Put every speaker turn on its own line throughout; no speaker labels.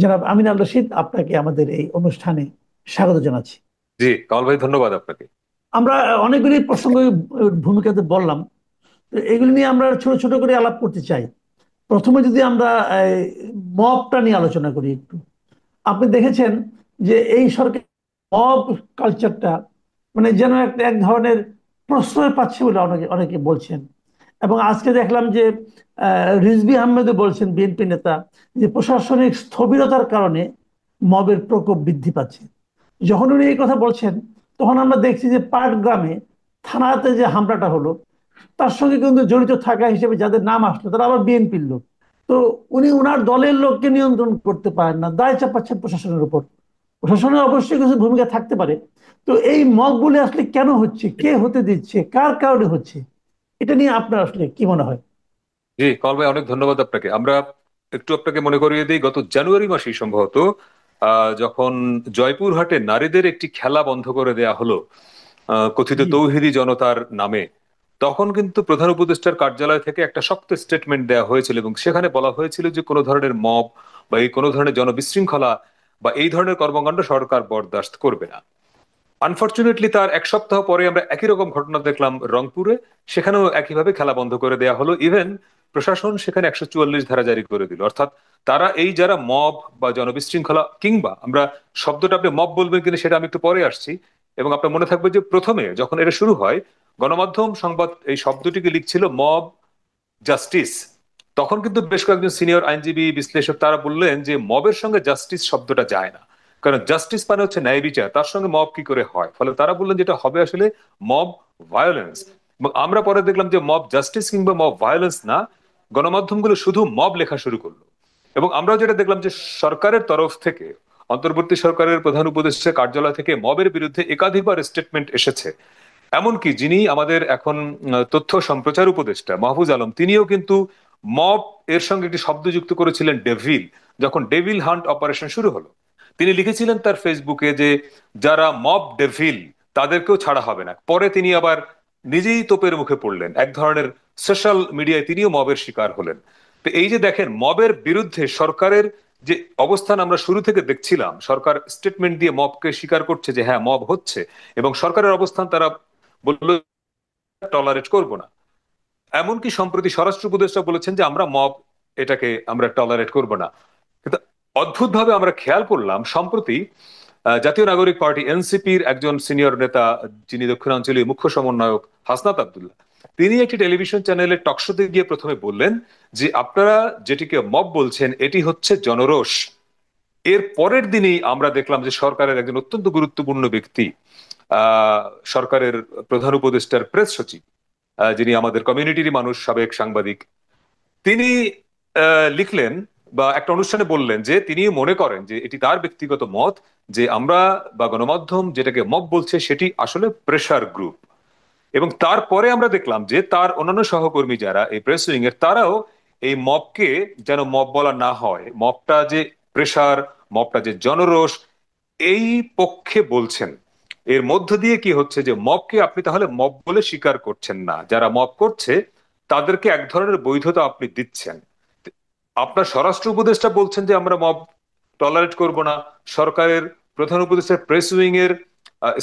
জনাব আমিন আল রশিদ, আপনাকে আমাদের এই অনুষ্ঠানে স্বাগত জানাচ্ছি।
জি, কামাল ভাই, ধন্যবাদ আপনাকে।
আমরা অনেকগুলি প্রসঙ্গ ভূমিকাতে বললাম, তো এগুলি নিয়ে আমরা ছোট ছোট করে আলাপ করতে চাই। প্রথমে যদি আমরা মবটা নিয়ে আলোচনা করি একটু। আপনি দেখেছেন যে এই সরকার মব কালচারটা মানে যেন একটা এক ধরনের প্রশ্রয় পাচ্ছে বলে অনেকে অনেকে বলছেন। এবং আজকে দেখলাম যে রিজভী আহমেদও বলছেন, বিএনপি নেতা, যে প্রশাসনিক স্থবিরতার কারণে মবের প্রকোপ বৃদ্ধি পাচ্ছে। যখন উনি এই কথা বলছেন, তখন আমরা দেখছি যে পাটগ্রামে থানাতে যে হামলাটা হলো, তার সঙ্গে কিন্তু জড়িত থাকা হিসেবে যাদের নাম আসলো তারা আবার বিএনপির লোক। তো উনি উনার দলের লোককে নিয়ন্ত্রণ করতে পারেন না, দায় চাপাচ্ছেন প্রশাসনের উপর। প্রশাসনের অবশ্যই কিছু ভূমিকা থাকতে পারে। তো এই মকগুলি আসলে কেন হচ্ছে, কে হতে দিচ্ছে, কার কারণে হচ্ছে, এটা নিয়ে আপনার আসলে কি মনে হয়?
জি, কামাল ভাই, অনেক ধন্যবাদ আপনাকে। আমরা একটু আপনাকে মনে করিয়ে দিই, গত জানুয়ারি মাসেই সম্ভবত যখন জয়পুরহাটে নারীদের একটি খেলা বন্ধ করে দেয়া হলো কথিত
জি।
তৌহিদি জনতার নামে, তখন কিন্তু প্রধান উপদেষ্টার কার্যালয় থেকে একটা শক্ত স্টেটমেন্ট দেওয়া হয়েছিল এবং সেখানে বলা হয়েছিল যে কোনো ধরনের মব বা এই কোনো ধরনের জনবিশৃঙ্খলা বা এই ধরনের কর্মকাণ্ড সরকার বরদাস্ত করবে না। আনফরচুনেটলি তার এক সপ্তাহ পরে আমরা একই রকম ঘটনা দেখলাম রংপুরে। সেখানেও একইভাবে খেলা বন্ধ করে দেয়া হলো। ইভেন প্রশাসন সেখানে 144 ধারা জারি করে দিল। অর্থাৎ তারা এই যারা মব বা জনবিশৃঙ্খলা, কিংবা আমরা শব্দটা আপনি মব বলবেন কিনা সেটা আমি একটু পরে আসছি। এবং আপনার মনে থাকবে যে প্রথমে যখন এটা শুরু হয়, গণমাধ্যম সংবাদ এই শব্দটিকে লিখছিল মব জাস্টিস। তখন কিন্তু বেশ কয়েকজন সিনিয়র আইনজীবী বিশ্লেষক তারা বললেন যে মবের সঙ্গে জাস্টিস শব্দটা যায় না, কারণ জাস্টিস মানে হচ্ছে ন্যায় বিচার, তার সঙ্গে মব কি করে হয়। ফলে তারা বললেন যেটা হবে আসলে মব ভায়োলেন্স। এবং আমরা পরে দেখলাম যে মব জাস্টিস কিংবা মব ভায়োলেন্স না, গণমাধ্যমগুলো শুধু মব লেখা শুরু করলো। এবং আমরা যেটা দেখলাম যে সরকারের তরফ থেকে, অন্তর্বর্তী সরকারের প্রধান উপদেষ্টার কার্যালয় থেকে মবের বিরুদ্ধে একাধিকবার স্টেটমেন্ট এসেছে। এমনকি যিনি আমাদের এখন তথ্য সম্প্রচার উপদেষ্টা মাহফুজ আলম, তিনিও কিন্তু মব এর সঙ্গে একটি শব্দ যুক্ত করেছিলেন, ডেভিল। যখন ডেভিল হান্ট অপারেশন শুরু হলো, তিনি লিখেছিলেন তার ফেসবুকে যে যারা মব ডেভিল তাদেরকেও ছাড়া হবে না। পরে তিনি আবার নিজেই তোপের মুখে পড়লেন, এক ধরনের সোশ্যাল মিডিয়ায় তিনিও মবের শিকার হলেন। তো এই যে দেখেন, মবের বিরুদ্ধে সরকারের যে অবস্থান আমরা শুরু থেকে দেখছিলাম, সরকার স্টেটমেন্ট দিয়ে মবকে স্বীকার করছে যে হ্যাঁ মব হচ্ছে, এবং সরকারের অবস্থান তারা বললো টলারেট করব না। এমনকি সম্প্রতি স্বরাষ্ট্র উপদেষ্টা বলেছেন যে আমরা মব, এটাকে আমরা টলারেট করব না। কিন্তু অদ্ভুতভাবে আমরা খেয়াল করলাম সম্প্রতি জাতীয় নাগরিক পার্টি এনসিপির একজন সিনিয়র নেতা, যিনি দক্ষিণাঞ্চলীয় মুখ্য সমন্বয়ক হাসনাত আব্দুল্লাহ, তিনি একটি টেলিভিশন চ্যানেলের টকশোতে গিয়ে প্রথমে বললেন যে আপনারা যেটিকে মব বলছেন এটি হচ্ছে জনরোষ। এর পরের দিনেই আমরা দেখলাম যে সরকারের একজন অত্যন্ত গুরুত্বপূর্ণ ব্যক্তি, সরকারের প্রধান উপদেষ্টার প্রেস সচিব, যিনি আমাদের কমিউনিটির মানুষ, সাবেক সাংবাদিক, তিনি লিখলেন বা একটা অনুষ্ঠানে বললেন যে তিনি মনে করেন যে এটি তার ব্যক্তিগত মত, যে আমরা বা গণমাধ্যম যেটাকে মব বলছে সেটি আসলে প্রেসার গ্রুপ। এবং তারপরে আমরা দেখলাম যে তার অন্যান্য সহকর্মী যারা এই প্রেস উইং এর, তারাও এই মবকে যেন মব বলা না হয়, মবটা যে প্রেসার, মবটা যে জনরোষ, এই পক্ষে বলছেন। এর মধ্য দিয়ে কি হচ্ছে যে মবকে আপনি তাহলে মব বলে স্বীকার করছেন না, যারা মব করছে তাদেরকে এক ধরনের বৈধতা আপনি দিচ্ছেন। আপনার স্বরাষ্ট্র উপদেষ্টা বলছেন যে আমরা মব টলারেট করব না, সরকারের প্রধান উপদেষ্টার প্রেস উইং এর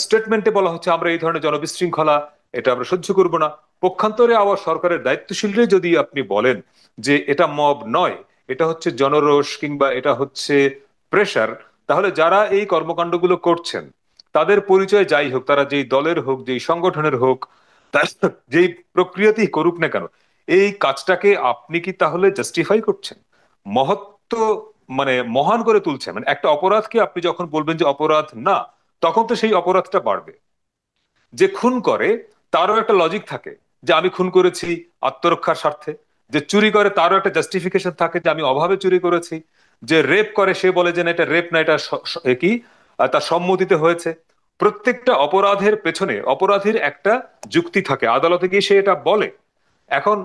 স্টেটমেন্টে বলা হচ্ছে আমরা এই ধরনের জনবিশৃঙ্খলা এটা আমরা সহ্য করব না। পক্ষান্তরে আবার সরকারের দায়িত্বশীলরে যদি আপনি বলেন যে এটা মব নয়, এটা হচ্ছে জনরোষ কিংবা এটা হচ্ছে প্রেসার, তাহলে যারা এই কর্মকাণ্ডগুলো করছেন তাদের পরিচয় যাই হোক, তারা যেই দলের হোক, যেই সংগঠনের হোক, তার যেই প্রক্রিয়াতেই করুক না কেন, এই কাজটাকে আপনি কি তাহলে জাস্টিফাই করছেন, মহত্ব মানে মহান করে তুলছেন? মানে একটা অপরাধকে আপনি যখন বলবেন যে অপরাধ না, তখন তো সেই অপরাধটা বাড়বে। যে খুন করে তারও একটা লজিক থাকে যে আমি খুন করেছি আত্মরক্ষার স্বার্থে। যে চুরি করে তারও একটা জাস্টিফিকেশন থাকে যে আমি অভাবে চুরি করেছি। যে রেপ করে সে বলে যে না এটা রেপ না, এটা কি তার সম্মতিতে হয়েছে। প্রত্যেকটা অপরাধের পেছনে অপরাধীর একটা যুক্তি থাকে, আদালতে গিয়ে সে এটা বলে। এখন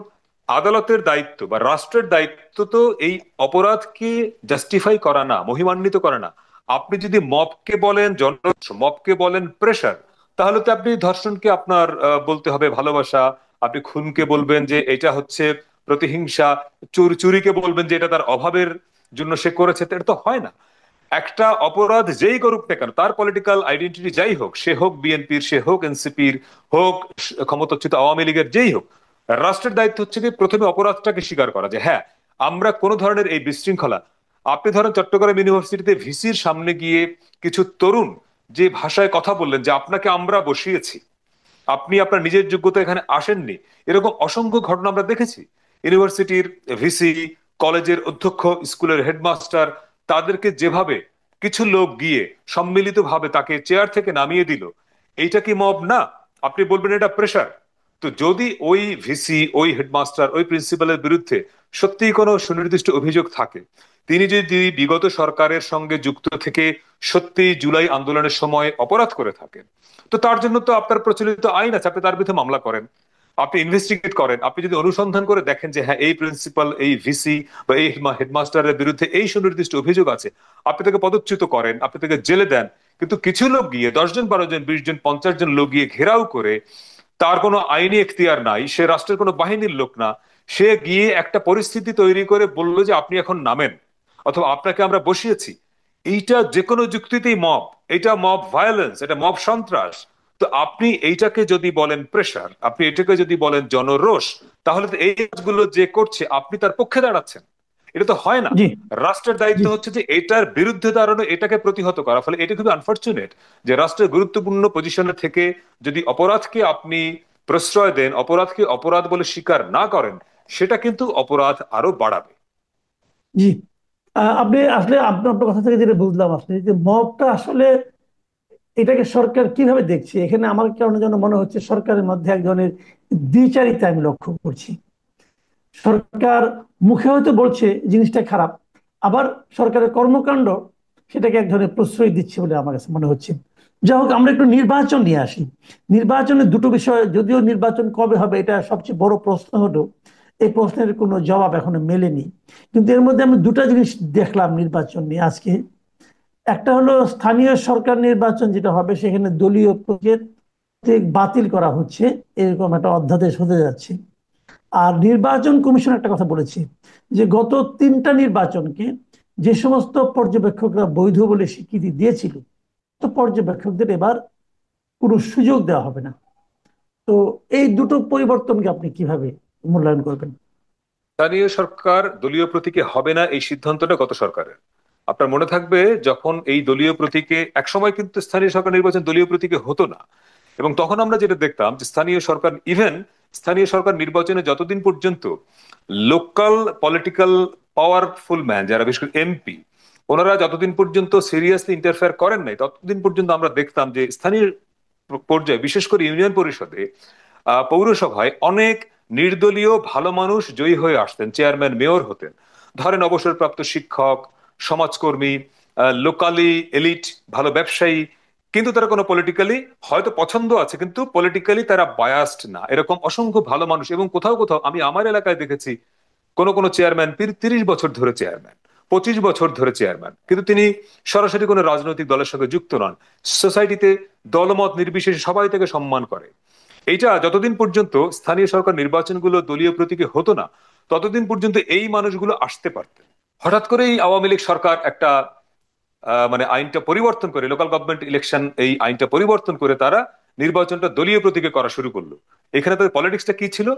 আদালতের দায়িত্ব বা রাষ্ট্রের দায়িত্ব তো এই অপরাধকে জাস্টিফাই করা না, মহিমান্বিত করা না। আপনি যদি মবকে বলেন জন, মবকে বলেন প্রেসার, তাহলে তো আপনি ধর্ষণকে আপনার বলতে হবে ভালোবাসা, আপনি খুনকে বলবেন যে এটা হচ্ছে প্রতিহিংসা, চুরিকে বলবেন যে এটা তার অভাবের জন্য সে করেছে, এটা তো হয় না। একটা অপরাধ যেই করুক না কেন, তার পলিটিক্যাল আইডেন্টিটি যাই হোক, সে হোক বিএনপির, সে হোক এনসিপির, হোক ক্ষমতাচ্যুত আওয়ামী লীগের, যেই হোক, রাষ্ট্রের দায়িত্ব হচ্ছে কি প্রথমে অপরাধটাকে স্বীকার করা, যে হ্যাঁ আমরা কোনো ধরনের এই বিশৃঙ্খলা, আপনি ধরেন চট্টগ্রাম ইউনিভার্সিটিতে ভিসির সামনে গিয়ে কিছু তরুণ যে ভাষায় কথা বললেন যে আপনাকে আমরা বসিয়েছি, আপনি আপনার নিজের যোগ্যতা এখানে আসেননি, এরকম অসংখ্য ঘটনা আমরা দেখেছি। ইউনিভার্সিটির ভিসি, কলেজের অধ্যক্ষ, স্কুলের হেডমাস্টার, তাদেরকে যেভাবে কিছু লোক গিয়ে সম্মিলিতভাবে তাকে চেয়ার থেকে নামিয়ে দিল, এইটা কি মব না? আপনি বলবেন এটা প্রেশার। তো যদি ওই ভিসি, ওই হেডমাস্টার, ওই প্রিন্সিপালের বিরুদ্ধে সত্যিই কোনো সুনির্দিষ্ট অভিযোগ থাকে, তিনি যদি বিগত সরকারের সঙ্গে যুক্ত থেকে সত্যি জুলাই আন্দোলনের সময় অপরাধ করে থাকেন, তো তার জন্য তো আপনার প্রচলিত আইন আছে, আপনি তার বিরুদ্ধে মামলা করেন, আপনি ইনভেস্টিগেট করেন, আপনি যদি অনুসন্ধান করে দেখেন যে হ্যাঁ এই প্রিন্সিপাল, এই ভিসি বা এই হেডমাস্টারের বিরুদ্ধে এই সুনির্দিষ্ট অভিযোগ আছে, আপনি তাকে পদচ্যুত করেন, আপনি তাকে জেলে দেন। কিন্তু কিছু লোক গিয়ে 10 জন, 12 জন, 20 জন, 50 জন লোক গিয়ে ঘেরাও করে, তার কোনো আইনি এখতিয়ার নাই, সে রাষ্ট্রের কোনো বাহিনীর লোক না, সে গিয়ে একটা পরিস্থিতি তৈরি করে বলল যে আপনি এখন নামেন, অথবা আপনাকে আমরা বসিয়েছি, এইটা যে কোনো যুক্তিতেই মব, এটা মব ভায়োলেন্স, এটা মব সন্ত্রাস। তো আপনি এইটাকে যদি বলেন প্রেশার, আপনি এটাকে যদি বলেন জনরোষ, তাহলে তো এই কাজগুলো যে করছে আপনি তার পক্ষে দাঁড়াচ্ছেন। এটা তো হয় না।
জি,
রাষ্ট্রের
জি,
দায়িত্ব হচ্ছে যে এটার বিরুদ্ধে দাঁড়ানো, এটাকে প্রতিহত করা। ফলে এটা খুবই আনফরচুনেট যে রাষ্ট্রের গুরুত্বপূর্ণ পজিশনে থেকে যদি অপরাধকে আপনি প্রশ্রয় দেন, অপরাধকে অপরাধ বলে স্বীকার না করেন, সেটা কিন্তু অপরাধ আরো বাড়াবে।
জি। আপনি আসলে আপনার আপনার কথা থেকে যেটা বুঝলাম আসলে যে মবটা আসলে এটাকে সরকার কিভাবে দেখছে, এখানে আমার কারণে যেন মনে হচ্ছে সরকারের মধ্যে এক ধরনের দ্বিচারিতা আমি লক্ষ্য করছি। সরকার মুখে হয়তো বলছে জিনিসটা খারাপ, আবার সরকারের কর্মকাণ্ড সেটাকে এক ধরনের প্রশ্রয় দিচ্ছে বলে আমার কাছে মনে হচ্ছে। যাই হোক, আমরা একটু নির্বাচন নিয়ে আসি। নির্বাচনের দুটো বিষয়, যদিও নির্বাচন কবে হবে এটা সবচেয়ে বড় প্রশ্ন হলো, এই প্রশ্নের কোনো জবাব এখনো মেলেনি। কিন্তু এর মধ্যে আমি দুটো জিনিস দেখলাম নির্বাচন নিয়ে আজকে। একটা হলো স্থানীয় সরকার নির্বাচন যেটা হবে, সেখানে দলীয় প্রতীক বাতিল করা হচ্ছে, এরকম একটা অধ্যাদেশ হতে যাচ্ছে। আর নির্বাচন কমিশন একটা কথা বলেছে যে গত তিনটা নির্বাচনকে যে সমস্ত পর্যবেক্ষকরা বৈধ বলে স্বীকৃতি দিয়েছিল, তো পর্যবেক্ষকদের এবার কোনো সুযোগ দেওয়া হবে না। তো এই দুটো পরিবর্তনকে আপনি কিভাবে মূল্যায়ন করবেন?
স্থানীয় সরকার দলীয় প্রতীকে হবে না, এই সিদ্ধান্তটা গত সরকারের। আপনার মনে থাকবে যখন এই দলীয় প্রতীকে, একসময় কিন্তু স্থানীয় সরকার নির্বাচন দলীয় প্রতীকে হতো না, এবং তখন আমরা যেটা দেখতাম যে স্থানীয় সরকার, ইভেন স্থানীয় সরকার নির্বাচনে যতদিন পর্যন্ত লোকাল পলিটিক্যাল পাওয়ারফুল ম্যান, যারা বিশেষ করে এমপি, ওনারা যতদিন পর্যন্ত সিরিয়াসলি ইন্টারফেয়ার করেন নাই, ততদিন পর্যন্ত আমরা দেখতাম যে স্থানীয় পর্যায়ে, বিশেষ করে ইউনিয়ন পরিষদে, পৌরসভায় অনেক নির্দলীয় ভালো মানুষ জয়ী হয়ে আসতেন, চেয়ারম্যান, মেয়র হতেন। ধরেন অবসরপ্রাপ্ত শিক্ষক, সমাজকর্মী, লোকালি এলিট, ভালো ব্যবসায়ী, কিন্তু তারা কোনো পলিটিক্যালি হয়তো পছন্দ আছে, কিন্তু পলিটিক্যালি তারা বায়াসড না, এরকম অসংখ্য ভালো মানুষ। এবং কোথাও কোথাও আমি আমার এলাকায় দেখেছি কোন কোন চেয়ারম্যান 30 বছর ধরে চেয়ারম্যান, 25 বছর ধরে চেয়ারম্যান, কিন্তু তিনি সরাসরি কোনো রাজনৈতিক দলের সঙ্গে যুক্ত নন। সোসাইটিতে দলমত নির্বিশেষে সবাই তাকে সম্মান করে। এইটা যতদিন পর্যন্ত স্থানীয় সরকার নির্বাচনগুলো দলীয় প্রতীকে হতো না, ততদিন পর্যন্ত এই মানুষগুলো আসতে পারতেন। হঠাৎ করেই আওয়ামী লীগ সরকার একটা মানে আইনটা পরিবর্তন করে, লোকাল গভর্নমেন্ট ইলেকশন, এই আইনটা পরিবর্তন করে তারা নির্বাচনটা দলীয় প্রতীকে করা শুরু করলো। এখানে তাদের পলিটিক্সটা কি ছিল,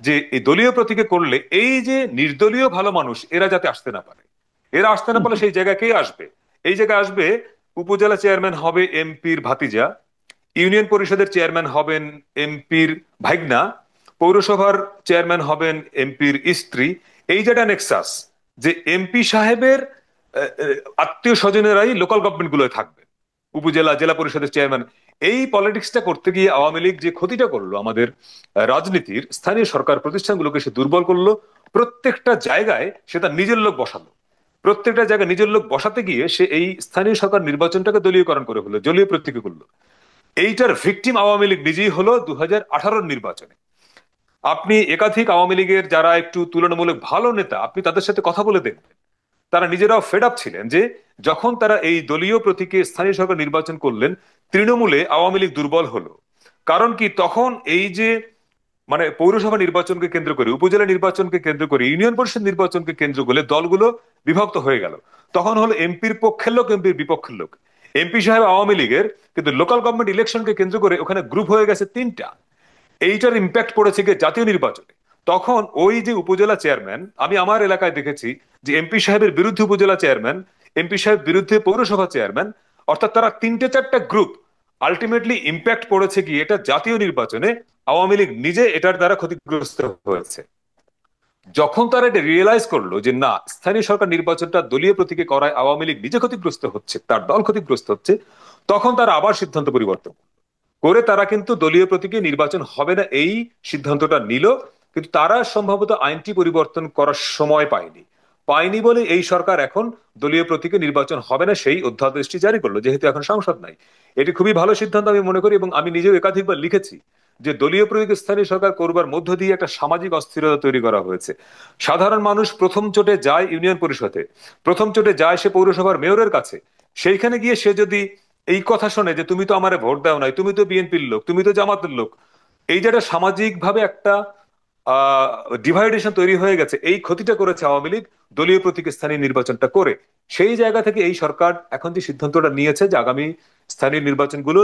যে এই দলীয় প্রতীকে করলে এই যে নির্দলীয় ভালো মানুষ এরা যাতে আসতে না পারে, এরা আসতে না পারলে সেই জায়গায় কে আসবে? এই জায়গায় আসবে, উপজেলা চেয়ারম্যান হবে এমপির ভাতিজা, ইউনিয়ন পরিষদের চেয়ারম্যান হবেন এমপির ভাইগনা, পৌরসভার চেয়ারম্যান হবেন এমপির স্ত্রী। এই যেটা নেক্সাস, যে এমপি সাহেবের আত্মীয় স্বজনেরাই লোকাল গভর্নমেন্ট গুলোয় থাকবে, উপজেলা, জেলা পরিষদের চেয়ারম্যান। এই পলিটিক্সটা করতে গিয়ে আওয়ামী লীগ যে ক্ষতিটা করলো আমাদের রাজনীতির, স্থানীয় সরকার প্রতিষ্ঠানগুলোকে সে দুর্বল করলো, প্রত্যেকটা জায়গায় সে তার নিজের লোক বসালো, প্রত্যেকটা জায়গায় নিজের লোক বসাতে গিয়ে সে এই স্থানীয় সরকার নির্বাচনটাকে দলীয়করণ করে হলো, দলীয় প্রতীকে করলো। এইটার ভিকটিম আওয়ামী লীগ নিজেই হলো 2018 নির্বাচনে। আপনি একাধিক আওয়ামী লীগের যারা একটু তুলনামূলক ভালো নেতা, আপনি তাদের সাথে কথা বলে দেখবেন, তারা নিজেরাও ফেড আপ ছিলেন যে যখন তারা এই দলীয় প্রতীকে স্থানীয় সরকার নির্বাচন করলেন, তৃণমূলে আওয়ামী লীগ দুর্বল হলো। কারণ কি, তখন এই যে মানে পৌরসভা নির্বাচনকে কেন্দ্র করে, উপজেলা নির্বাচনকে কেন্দ্র করে, ইউনিয়ন পরিষদ নির্বাচনকে কেন্দ্র করে দলগুলো বিভক্ত হয়ে গেল। তখন হলো এমপির পক্ষের লোক, এমপির বিপক্ষের লোক। এমপি সাহেব আওয়ামী লীগের, কিন্তু লোকাল গভর্নমেন্ট ইলেকশনকে কেন্দ্র করে ওখানে গ্রুপ হয়ে গেছে তিনটা। এইটার ইম্প্যাক্ট পড়েছে গিয়ে জাতীয় নির্বাচনে। তখন ওই যে উপজেলা চেয়ারম্যান, আমি আমার এলাকায় দেখেছি যে এমপি সাহেবের বিরুদ্ধে উপজেলা চেয়ারম্যান, এমপি সাহেব বিরুদ্ধে পৌরসভা চেয়ারম্যান, অর্থাৎ তারা তিনটে চারটা গ্রুপ। আলটিমেটলি ইম্প্যাক্ট পড়েছে কি এটা জাতীয় নির্বাচনে, আওয়ামী লীগ নিজে এটার দ্বারা ক্ষতিগ্রস্ত হয়েছে। যখন তারা এটা রিয়েলাইজ করলো যে না, স্থানীয় সরকার নির্বাচনটা দলীয় প্রতীকে করায় আওয়ামী লীগ নিজে ক্ষতিগ্রস্ত হচ্ছে, তার দল ক্ষতিগ্রস্ত হচ্ছে, তখন তারা আবার সিদ্ধান্ত পরিবর্তন করে তারা কিন্তু দলীয় প্রতীকে নির্বাচন হবে না এই সিদ্ধান্তটা নিল। কিন্তু তারা সম্ভবত আইনটি পরিবর্তন করার সময় পায়নি বলে এই সরকার এখন দলীয় প্রতীকে নির্বাচন হবে না সেই অধ্যাদেশটি জারি করলো, যেহেতু এখন সংসদ নাই। এটি খুবই ভালো সিদ্ধান্ত আমি মনে করি, এবং আমি নিজেও একাধিকবার লিখেছি যে দলীয় প্রতীকে স্থানীয় সরকার করবার মধ্য দিয়ে একটা সামাজিক অস্থিরতা তৈরি করা হয়েছে। সাধারণ মানুষ প্রথম চোটে যায় ইউনিয়ন পরিষদে, প্রথম চোটে যায় সে পৌরসভার মেয়রের কাছে। সেইখানে গিয়ে সে যদি এই কথা শোনে যে তুমি তো আমারে ভোট দাও নাই, তুমি তো বিএনপির লোক, তুমি তো জামাতের লোক, এই যে একটা সামাজিক ভাবে একটা ডিভাইডেশন তৈরি হয়ে গেছে, এই ক্ষতিটা করেছে আওয়ামী লীগ দলীয় প্রতীকে স্থানীয় নির্বাচনটা করে। সেই জায়গা থেকে এই সরকার এখন যে সিদ্ধান্তটা নিয়েছে যে আগামী স্থানীয় নির্বাচনগুলো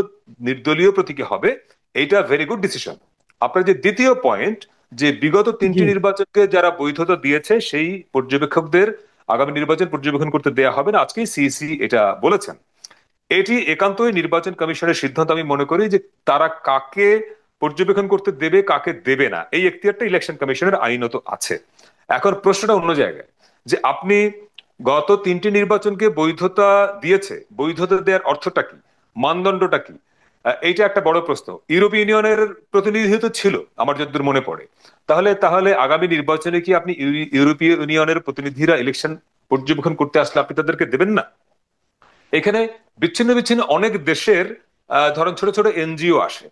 নির্দলীয় প্রতীকে হবে, এইটা ভেরি গুড ডিসিশন। আপনার যে দ্বিতীয় পয়েন্ট, যে বিগত
জি
তিনটি নির্বাচনকে যারা বৈধতা দিয়েছে সেই পর্যবেক্ষকদের আগামী নির্বাচন পর্যবেক্ষণ করতে দেয়া হবে না, আজকেই সিইসি এটা বলেছেন। এটি একান্তই নির্বাচন কমিশনের সিদ্ধান্ত। আমি মনে করি যে তারা কাকে পর্যবেক্ষণ করতে দেবে কাকে দেবে না এই এখতিয়ারটা ইলেকশন কমিশনের আইনত আছে। এখন প্রশ্নটা অন্য জায়গায়, যে আপনি গত তিনটি নির্বাচনকে বৈধতা দিয়েছে, বৈধতা দেওয়ার অর্থটা কি, মানদণ্ডটা কি? এইটা একটা বড় প্রশ্ন। ইউরোপীয় ইউনিয়নের প্রতিনিধি তো ছিল আমার যতদূর মনে পড়ে। তাহলে তাহলে আগামী নির্বাচনে কি আপনি ইউরোপীয় ইউনিয়নের প্রতিনিধিরা ইলেকশন পর্যবেক্ষণ করতে আসলে আপনি তাদেরকে দেবেন না? এখানে বিচ্ছিন্ন বিচ্ছিন্ন অনেক দেশের ধরেন ছোট ছোট এনজিও আসে,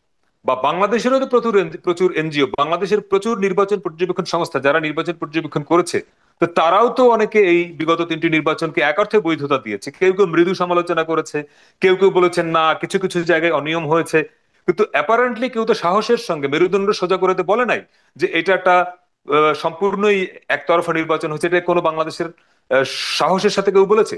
বা বাংলাদেশেরও তো প্রচুর প্রচুর এনজিও, বাংলাদেশের প্রচুর নির্বাচন পর্যবেক্ষণ সংস্থা যারা নির্বাচন পর্যবেক্ষণ করেছে। তো তারাও তো অনেকে এই বিগত তিনটি নির্বাচনকে এক অর্থে বৈধতা দিয়েছে, কেউ কেউ মৃদু সমালোচনা করেছে, কেউ কেউ বলেছেন না কিছু কিছু জায়গায় অনিয়ম হয়েছে। কিন্তু অ্যাপারেন্টলি কেউ তো সাহসের সঙ্গে মেরুদণ্ড সোজা করে তো বলে নাই যে এটা একটা সম্পূর্ণই একতরফা নির্বাচন হয়েছে। এটা কোনো বাংলাদেশের আহ, সাহসের সাথে কেউ বলেছে?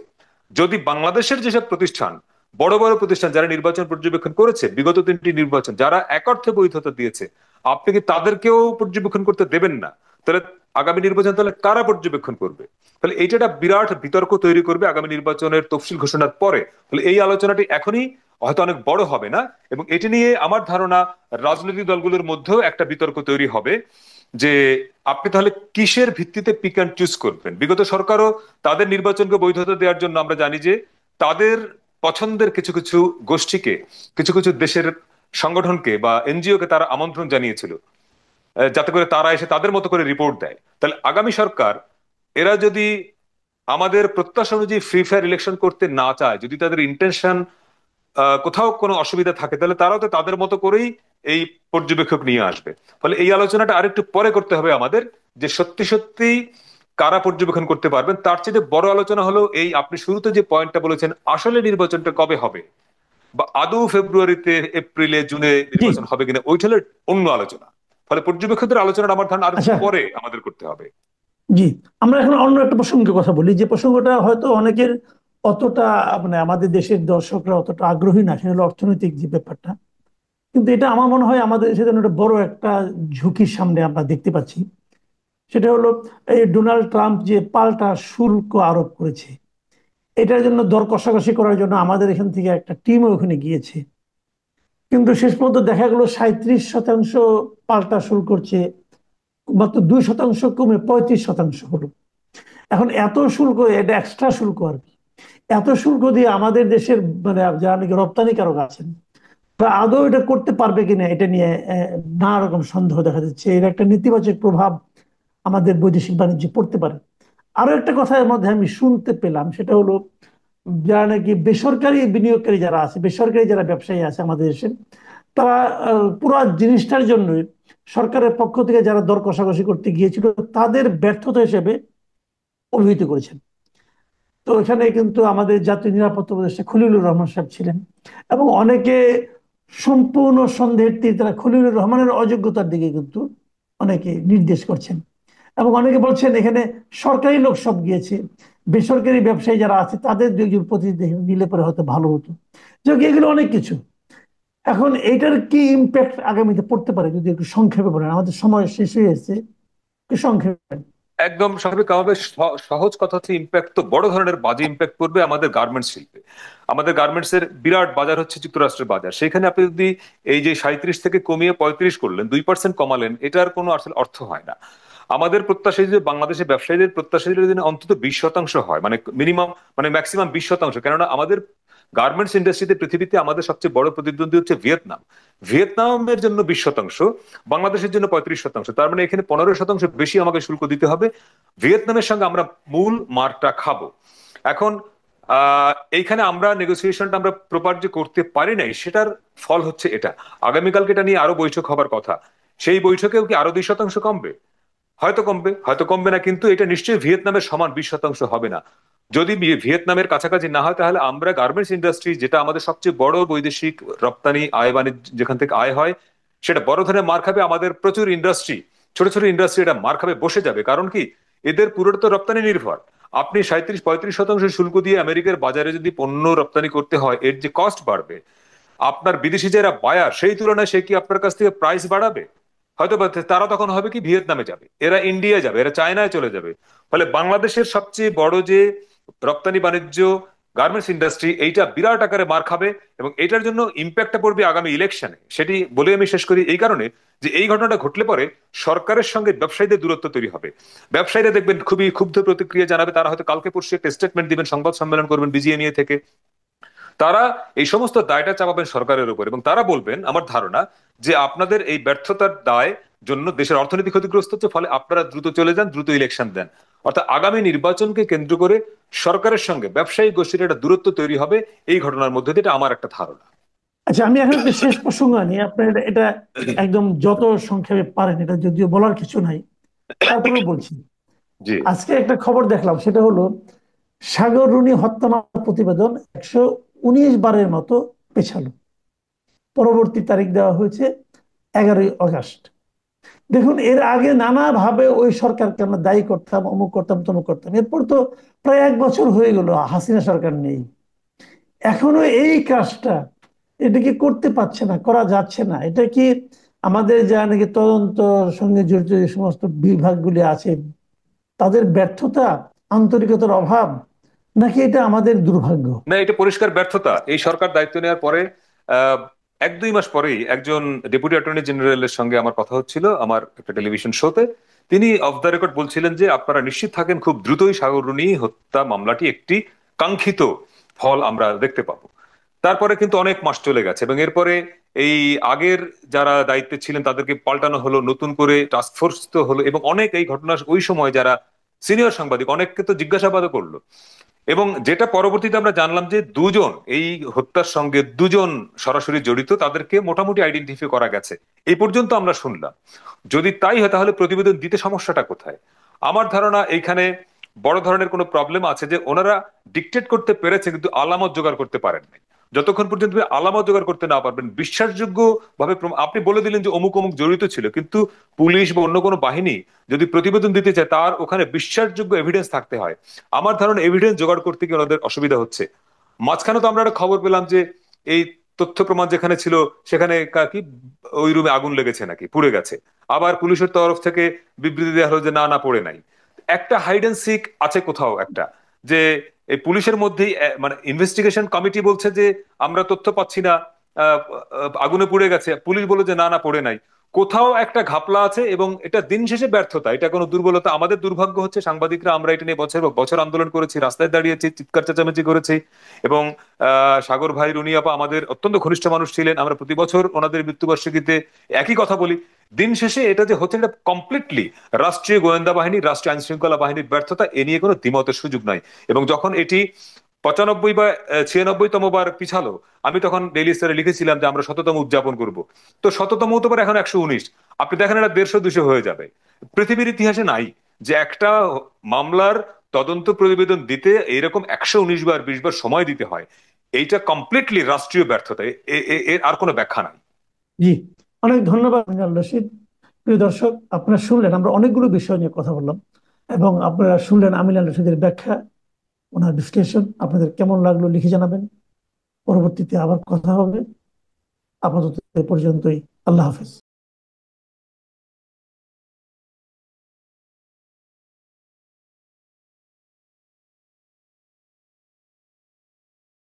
যদি বাংলাদেশের যেসব প্রতিষ্ঠান, বড় বড় প্রতিষ্ঠান যারা নির্বাচন পর্যবেক্ষণ করেছে বিগত তিনটি নির্বাচন, যারা এক অর্থে বৈধতা দিয়েছে, আপনি কি তাদেরকেও পর্যবেক্ষণ করতে দেবেন না? তাহলে আগামী নির্বাচন তাহলে কারা পর্যবেক্ষণ করবে? তাহলে এইটা একটা বিরাট বিতর্ক তৈরি করবে আগামী নির্বাচনের তফসিল ঘোষণার পরে। তাহলে এই আলোচনাটি এখনই হয়তো অনেক বড় হবে না, এবং এটি নিয়ে আমার ধারণা রাজনৈতিক দলগুলোর মধ্যেও একটা বিতর্ক তৈরি হবে যে আপনি তাহলে কিসের ভিত্তিতে পিক অ্যান্ড চুজ করবেন। বিগত সরকারও তাদের নির্বাচনকে বৈধতা দেওয়ার জন্য আমরা জানি যে তাদের পছন্দের কিছু কিছু গোষ্ঠীকে, কিছু কিছু দেশের সংগঠনকে বা এনজিও কে তারা আমন্ত্রণ জানিয়েছিল, যাতে করে তারা এসে তাদের মতো করে রিপোর্ট দেয়। তাহলে আগামী সরকার এরা যদি আমাদের প্রত্যাশা অনুযায়ী ফ্রি ফায়ার ইলেকশন করতে না চায়, যদি তাদের ইন্টেনশন কোথাও কোনো অসুবিধা থাকে, তাহলে তারাও তো তাদের মতো করেই এই পর্যবেক্ষক নিয়ে আসবে। ফলে এই আলোচনাটা আরেকটু পরে করতে হবে আমাদের, যে সত্যি সত্যি কারা পর্যবেক্ষণ করতে পারবেন। তার চেয়ে বড় আলোচনা হলো এই আপনি শুরুতে যে পয়েন্টটা বলেছেন, আসলে নির্বাচনটা কবে হবে, বা আদৌ ফেব্রুয়ারিতে এপ্রিলে জুনে
জি।
নির্বাচন হবে কিনা, ওইটা হলো অন্য আলোচনা। ফলে পর্যবেক্ষকদের আলোচনাটা আমার ধারণা আরেকটু
আচ্ছা।
পরে আমাদের করতে হবে।
জি। আমরা এখন অন্য একটা প্রসঙ্গে কথা বলি, যে প্রসঙ্গটা হয়তো অনেকের অতটা, মানে আমাদের দেশের দর্শকরা অতটা আগ্রহী না, সেটা হলো অর্থনৈতিক যে ব্যাপারটা। কিন্তু এটা আমার মনে হয় আমাদের দেশের জন্য একটা বড় একটা ঝুঁকির সামনে আমরা দেখতে পাচ্ছি। সেটা হলো এই ডোনাল্ড ট্রাম্প যে পাল্টা শুল্ক আরোপ করেছে, এটার জন্য দর কষাকষি করার জন্য আমাদের এখান থেকে একটা টিমও ওখানে গিয়েছে। কিন্তু শেষ পর্যন্ত দেখা গেল 37% পাল্টা শুল্ক করছে, মাত্র 2% কমে 35% হলো। এখন এত শুল্ক, এটা এক্সট্রা শুল্ক আর কি। এত শুল্ক দিয়ে আমাদের দেশের মানে যারা নাকি রপ্তানিকারক আছেন, তারা আদৌ এটা করতে পারবে কিনা, এটা নিয়ে নানা রকম সন্দেহ দেখা যাচ্ছে। এর একটা নেতিবাচক প্রভাব আমাদের বৈদেশিক বাণিজ্যে পড়তে পারে। আরো একটা কথা এর মধ্যে আমি শুনতে পেলাম, সেটা হলো যারা নাকি বেসরকারি বিনিয়োগকারী যারা আছে, বেসরকারি যারা ব্যবসায়ী আছে আমাদের দেশে, তারা পুরো জিনিসটার জন্য সরকারের পক্ষ থেকে যারা দর কষাকষি করতে গিয়েছিল তাদের ব্যর্থতা হিসেবে অভিহিত করেছেন। তো এখানে কিন্তু আমাদের জাতীয় নিরাপত্তা উপদেষ্টা খলিলুর রহমান সাহেব ছিলেন, এবং অনেকে সম্পূর্ণ সন্দেহের তীর তারা খলিলুর রহমানের অযোগ্যতার দিকে কিন্তু অনেকে নির্দেশ করছেন। এবং অনেকে বলছেন এখানে সরকারি লোক সব গিয়েছে, বেসরকারি ব্যবসায়ী যারা আছে তাদের দুজন প্রতিনিধি নিলে পরে হয়তো ভালো হতো। যাক, এগুলো অনেক কিছু। এখন এইটার কি ইম্প্যাক্ট আগামীতে পড়তে পারে যদি একটু সংক্ষেপে বলেন, আমাদের সময় শেষ হয়ে এসেছে, একটু সংক্ষেপে।
একদম স্বাভাবিকভাবে সহজ কথা হচ্ছে, ইম্প্যাক্ট তো বড় ধরনের বাজে ইম্প্যাক্ট পড়বে আমাদের গার্মেন্টস শিল্পে। আমাদের গার্মেন্টস এর বিরাট বাজার হচ্ছে যুক্তরাষ্ট্রের বাজার। সেখানে আপনি যদি এই যে 37 থেকে কমিয়ে 35 করলেন, 2% কমালেন, এটার কোনো আসলে অর্থ হয় না। আমাদের প্রত্যাশা যে বাংলাদেশের ব্যবসায়ীদের প্রত্যাশা যদি অন্তত 20% হয়, মানে মিনিমাম, মানে ম্যাক্সিমাম 20%, কেননা আমাদের গার্মেন্টস ইন্ডাস্ট্রিতে পৃথিবীতে আমাদের সবচেয়ে বড় প্রতিদ্বন্দ্বী হচ্ছে ভিয়েতনাম। ভিয়েতনামের জন্য 20%, বাংলাদেশের জন্য 35%, তার মানে এখানে 15% বেশি আমাকে শুল্ক দিতে হবে। ভিয়েতনামের সঙ্গে আমরা মূল মারটা খাবো। এখন এইখানে আমরা নেগোসিয়েশনটা আমরা প্রপার যে করতে পারি নাই, সেটার ফল হচ্ছে এটা। আগামীকালকে এটা নিয়ে আরো বৈঠক হবার কথা। সেই বৈঠকেও কি আরো 2% কমবে? হয়তো কমবে, হয়তো কমবে না, কিন্তু এটা নিশ্চয়ই ভিয়েতনামের সমান 20% হবে না। যদি ভিয়েতনামের কাছাকাছি না হয়, তাহলে আমরা গার্মেন্টস ইন্ডাস্ট্রি, যেটা আমাদের সবচেয়ে বড় বৈদেশিক রপ্তানি আয় বাণিজ্য, যেখান থেকে আয় হয়, সেটা বড় ধরনের মার খাবে। আমাদের প্রচুর ইন্ডাস্ট্রি, ছোট ছোট ইন্ডাস্ট্রি, এটা মার খাবে, বসে যাবে। কারণ কি, এদের পুরোটা তো রপ্তানি নির্ভর। আপনি 37-35% শুল্ক দিয়ে আমেরিকার বাজারে যদি পণ্য রপ্তানি করতে হয়, এর যে কস্ট বাড়বে, আপনার বিদেশি যারা বায়ার, সেই তুলনায় সে কি আপনার কাছ থেকে প্রাইস বাড়াবে? হয়তো বা তারা তখন হবে কি, ভিয়েতনামে যাবে, এরা ইন্ডিয়া যাবে, এরা চায়নায় চলে যাবে। ফলে বাংলাদেশের সবচেয়ে বড় যে রপ্তানি বাণিজ্য গার্মেন্টস ইন্ডাস্ট্রি, এইটা বিরাট আকারে মার খাবে। এবং এটার জন্য ইম্প্যাক্টটা পড়বে আগামী ইলেকশনে। সেটি বলে আমি শেষ করি এই কারণে, যে এই ঘটনাটা ঘটলে পরে সরকারের সঙ্গে ব্যবসায়ীদের দূরত্ব তৈরি হবে। ব্যবসায়ীরা দেখবেন খুবই ক্ষুব্ধ প্রতিক্রিয়া জানাবে, তারা হয়তো কালকে পরশু একটা স্টেটমেন্ট দিবেন, সংবাদ সম্মেলন করবেন বিজিএমইএ থেকে। তারা এই সমস্ত দায়টা চাপাবেন সরকারের উপর, এবং তারা বলবেন, আমার ধারণা, যে আপনাদের এই ব্যর্থতার দায় জন্য দেশের অর্থনীতি ক্ষতিগ্রস্ত হচ্ছে, ফলে আপনারা দ্রুত চলে যান, দ্রুত ইলেকশন দেন। অর্থাৎ আগামী নির্বাচনকে কেন্দ্র করে সরকারের সঙ্গে ব্যবসায়ী গোষ্ঠীর একটা দূরত্ব তৈরি হবে এই ঘটনার মধ্যে দিয়ে, এটা আমার একটা ধারণা।
আচ্ছা, আমি এখন একটা শেষ প্রসঙ্গ আনি, আপনার এটা একদম যত সংক্ষেপে পারেন, এটা যদিও বলার কিছু নাই, তারপরেও বলছি।
জি।
আজকে একটা খবর দেখলাম, সেটা হলো সাগর রুনি হত্যা মামলার প্রতিবেদন 119 বারের মতো পেছালো। পরবর্তী তারিখ দেওয়া হয়েছে 11ই আগস্ট। দেখুন, এর আগে নানাভাবে ওই সরকারকে আমরা দায়ী করতাম, অমুক করতাম, তমুক করতাম। এরপর তো প্রায় 1 বছর হয়ে গেল হাসিনা সরকার নেই, এখনো এই কাজটা এটা কি করতে পারছে না, করা যাচ্ছে না? এটা কি আমাদের যা নাকি তদন্ত সঙ্গে জড়িত যে সমস্ত বিভাগগুলি আছে তাদের ব্যর্থতা, আন্তরিকতার অভাব, নাকি এটা আমাদের দুর্ভাগ্য?
না, এটা পরিষ্কার ব্যর্থতা। এই সরকার দায়িত্ব নেওয়ার পরে আহ 1-2 মাস পরেই একজন ডেপুটি অ্যাটর্নি জেনারেলের সঙ্গে আমার কথা হচ্ছিল আমার একটা টেলিভিশন শোতে। তিনি অফ দ্য রেকর্ড বলছিলেন যে আপনারা নিশ্চিত থাকেন, খুব দ্রুতই সাগররুনি হত্যা মামলাটি একটি কাঙ্ক্ষিত ফল আমরা দেখতে পাবো। তারপরে কিন্তু অনেক মাস চলে গেছে, এবং এরপরে এই আগের যারা দায়িত্বে ছিলেন তাদেরকে পাল্টানো হলো, নতুন করে টাস্ক ফোর্স তো হলো, এবং অনেক এই ঘটনার ওই সময় যারা সিনিয়র সাংবাদিক, অনেককে তো জিজ্ঞাসাবাদও করলো। এবং যেটা পরবর্তীতে আমরা জানলাম, যে দুজন এই হত্যার সঙ্গে দুজন সরাসরি জড়িত, তাদেরকে মোটামুটি আইডেন্টিফাই করা গেছে। এই পর্যন্ত আমরা শুনলাম। যদি তাই হয়, তাহলে প্রতিবেদন দিতে সমস্যাটা কোথায়? আমার ধারণা এইখানে বড় ধরনের কোনো প্রবলেম আছে, যে ওনারা ডিকটেট করতে পেরেছে কিন্তু আলামত জোগাড় করতে পারেন নাই। যতক্ষণ পর্যন্ত আপনি আলামত জোগাড় করতে না পারবেন, বিশ্বাসযোগ্য ভাবে আপনি বলে দিলেন যে অমুক অমুক জড়িত ছিল, কিন্তু পুলিশ বা অন্য কোনো বাহিনী যদি প্রতিবেদন দিতে চায়, তার ওখানে বিশ্বাসযোগ্য এভিডেন্স থাকতে হয়। আমার ধারণা এভিডেন্স জোগাড় করতে গিয়ে ওনাদের অসুবিধা হচ্ছে। মাঝখানে তো আমরা একটা খবর পেলাম যে এই তথ্য প্রমাণ যেখানে ছিল, সেখানে কি ওই রুমে আগুন লেগেছে, নাকি পুড়ে গেছে। আবার পুলিশের তরফ থেকে বিবৃতি দেওয়া হলো যে না না, পড়ে নাই। একটা হাইড অ্যান্ড সিক আছে কোথাও একটা, যে এই পুলিশের মধ্যেই মানে ইনভেস্টিগেশন কমিটি বলছে যে আমরা তথ্য পাচ্ছি না, আগুনে পুড়ে গেছে, পুলিশ বলে যে না না, পড়ে নাই। কোথাও একটা ঘাপলা আছে, এবং এটা দিন শেষে ব্যর্থতা, এটা কোনো দুর্বলতা। আমাদের দুর্ভাগ্য হচ্ছে সাংবাদিকরা, আমরা এটা নিয়ে বছর বছর আন্দোলন করেছি, রাস্তায় দাঁড়িয়েছি, চিৎকার চেঁচামেচি করেছি। এবং সাগর ভাই, রুনি আপা আমাদের অত্যন্ত ঘনিষ্ঠ মানুষ ছিলেন, আমরা প্রতি বছর ওনাদের মৃত্যুবার্ষিকীতে একই কথা বলি। দিন শেষে এটা যে হচ্ছে, এটা কমপ্লিটলি রাষ্ট্রীয় গোয়েন্দা বাহিনী, রাষ্ট্রীয় আইন শৃঙ্খলা বাহিনীর ব্যর্থতা, এ নিয়ে কোনো দ্বিমতের সুযোগ নাই। এবং যখন এটি 95 বা 96তম বার পিছালো, আমি তখন ডেইলি স্টারে লিখেছিলাম যে আমরা 100তম উদযাপন করব। তো 100তম হতে পারে এখন 119, আপনি দেখেন এটা 150-200 হয়ে যাবে। পৃথিবীর ইতিহাসে নাই যে একটা মামলার তদন্ত প্রতিবেদন দিতে এইরকম 119 বার 20 বার সময় দিতে হয়। এইটা কমপ্লিটলি রাষ্ট্রীয় ব্যর্থতা, এর আর কোনো ব্যাখ্যা নাই।
জি, অনেক ধন্যবাদ মিনাল রশিদ। প্রিয় দর্শক, আপনারা শুনলেন আমরা অনেকগুলো বিষয় নিয়ে কথা বললাম, এবং আপনারা শুনলেন আমিন আল রশিদের ব্যাখ্যা, ওনার বিশ্লেষণ। আপনাদের কেমন লাগলো লিখে জানাবেন। পরবর্তীতে আবার কথা হবে। আপাতত এ পর্যন্তই। আল্লাহ হাফেজ।